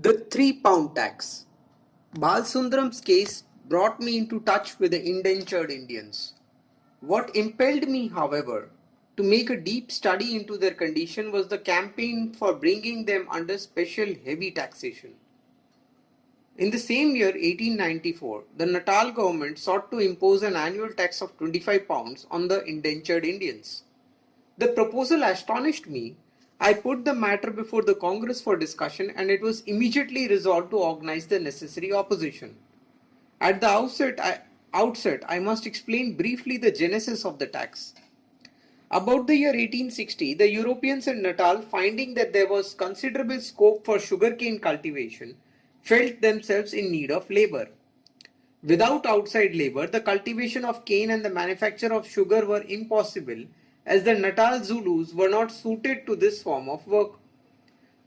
The 3 pound tax. Balsundaram's case brought me into touch with the indentured Indians. What impelled me, however, to make a deep study into their condition was the campaign for bringing them under special heavy taxation. In the same year, 1894, the Natal government sought to impose an annual tax of 25 pounds on the indentured Indians. The proposal astonished me. I put the matter before the Congress for discussion and it was immediately resolved to organize the necessary opposition. At the outset, I must explain briefly the genesis of the tax. About the year 1860, the Europeans in Natal, finding that there was considerable scope for sugarcane cultivation, felt themselves in need of labor. Without outside labor, the cultivation of cane and the manufacture of sugar were impossible, as the Natal Zulus were not suited to this form of work.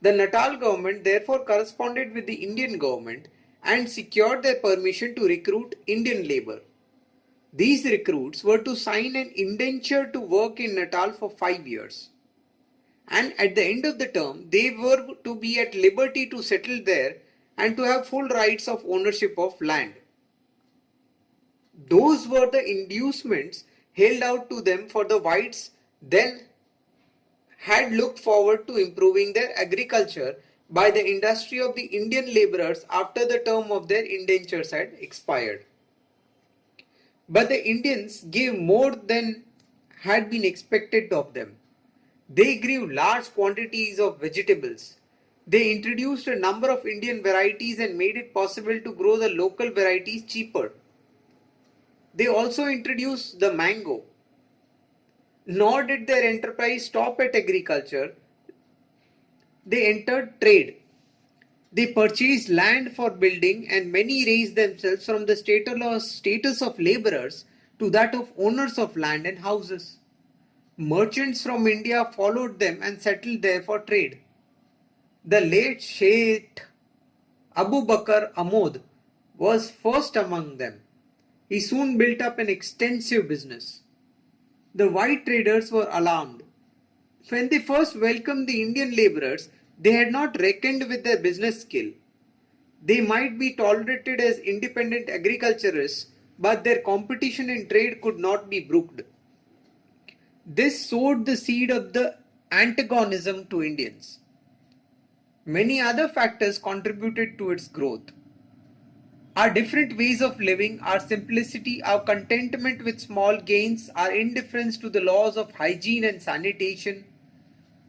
The Natal government therefore corresponded with the Indian government and secured their permission to recruit Indian labor. These recruits were to sign an indenture to work in Natal for 5 years. And at the end of the term, they were to be at liberty to settle there and to have full rights of ownership of land. Those were the inducements held out to them, for the whites then had looked forward to improving their agriculture by the industry of the Indian labourers after the term of their indentures had expired. But the Indians gave more than had been expected of them. They grew large quantities of vegetables. They introduced a number of Indian varieties and made it possible to grow the local varieties cheaper. They also introduced the mango. Nor did their enterprise stop at agriculture. They entered trade. They purchased land for building, and many raised themselves from the status of laborers to that of owners of land and houses. Merchants from India followed them and settled there for trade. The late Sheikh Abu Bakr Ahmad was first among them. He soon built up an extensive business. The white traders were alarmed. When they first welcomed the Indian laborers, they had not reckoned with their business skill. They might be tolerated as independent agriculturists, but their competition in trade could not be brooked. This sowed the seed of the antagonism to Indians. Many other factors contributed to its growth. Our different ways of living, our simplicity, our contentment with small gains, our indifference to the laws of hygiene and sanitation,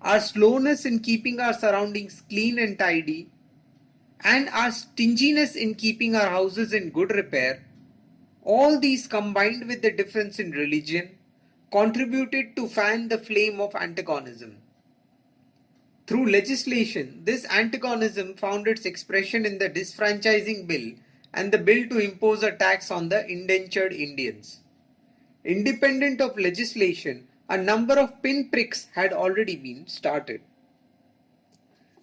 our slowness in keeping our surroundings clean and tidy, and our stinginess in keeping our houses in good repair, all these combined with the difference in religion, contributed to fan the flame of antagonism. Through legislation, this antagonism found its expression in the Disfranchising Bill and the bill to impose a tax on the indentured Indians. Independent of legislation, a number of pinpricks had already been started.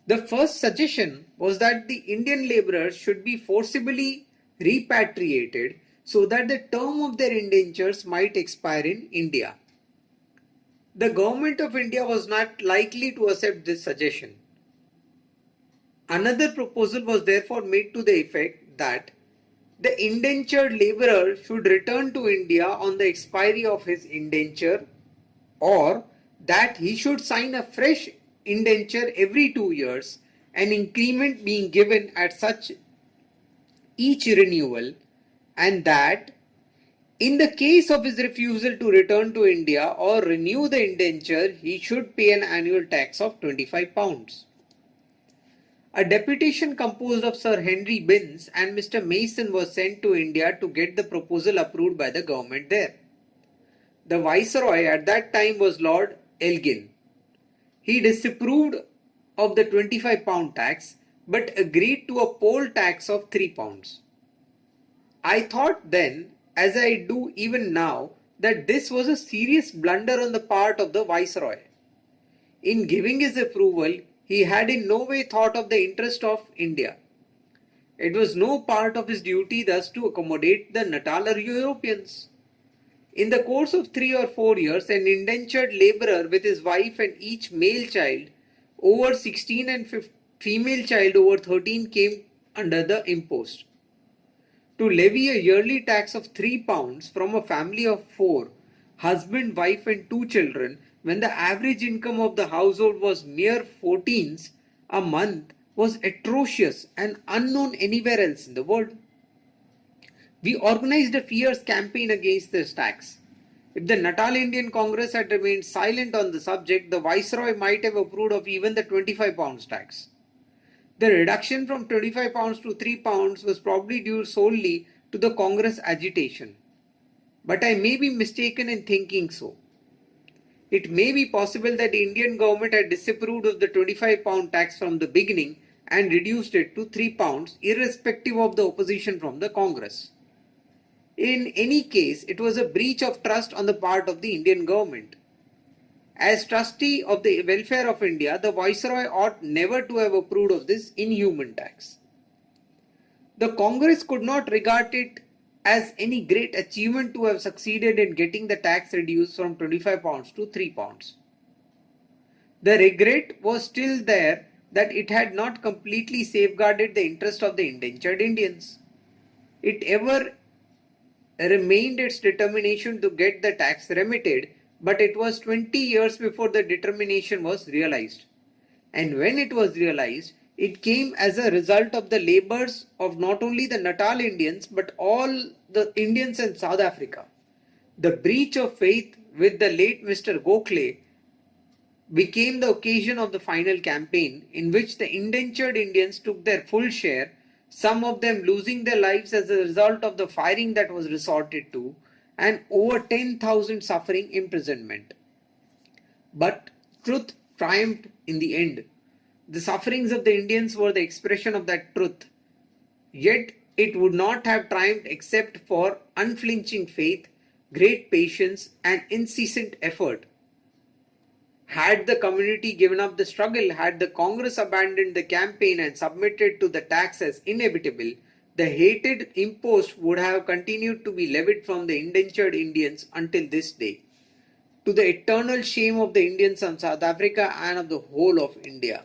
The first suggestion was that the Indian labourers should be forcibly repatriated so that the term of their indentures might expire in India. The government of India was not likely to accept this suggestion. Another proposal was therefore made to the effect that the indentured labourer should return to India on the expiry of his indenture, or that he should sign a fresh indenture every 2 years, an increment being given at such each renewal, and that in the case of his refusal to return to India or renew the indenture, he should pay an annual tax of 25 pounds. A deputation composed of Sir Henry Binns and Mr. Mason was sent to India to get the proposal approved by the government there. The Viceroy at that time was Lord Elgin. He disapproved of the 25 pound tax but agreed to a poll tax of 3 pounds. I thought then, as I do even now, that this was a serious blunder on the part of the Viceroy. In giving his approval, he had in no way thought of the interest of India. It was no part of his duty thus to accommodate the Natalar Europeans. In the course of 3 or 4 years, an indentured labourer with his wife and each male child, over 16 and female child over 13 came under the impost. To levy a yearly tax of £3 from a family of 4, husband, wife and 2 children, when the average income of the household was mere 14s a month, was atrocious and unknown anywhere else in the world. We organized a fierce campaign against this tax. If the Natal Indian Congress had remained silent on the subject, the Viceroy might have approved of even the £25 tax. The reduction from £25 to £3 was probably due solely to the Congress agitation. But I may be mistaken in thinking so. It may be possible that the Indian government had disapproved of the £25 tax from the beginning and reduced it to £3 irrespective of the opposition from the Congress. In any case, it was a breach of trust on the part of the Indian government. As trustee of the welfare of India, the Viceroy ought never to have approved of this inhuman tax. The Congress could not regard it as any great achievement to have succeeded in getting the tax reduced from £25 to £3. The regret was still there that it had not completely safeguarded the interest of the indentured Indians. It ever remained its determination to get the tax remitted, but it was 20 years before the determination was realized. And when it was realized, it came as a result of the labors of not only the Natal Indians but all the Indians in South Africa. The breach of faith with the late Mr. Gokhale became the occasion of the final campaign, in which the indentured Indians took their full share, some of them losing their lives as a result of the firing that was resorted to, and over 10,000 suffering imprisonment. But truth triumphed in the end. The sufferings of the Indians were the expression of that truth. Yet it would not have triumphed except for unflinching faith, great patience and incessant effort. Had the community given up the struggle, had the Congress abandoned the campaign and submitted to the tax as inevitable, the hated impost would have continued to be levied from the indentured Indians until this day, to the eternal shame of the Indians of South Africa and of the whole of India.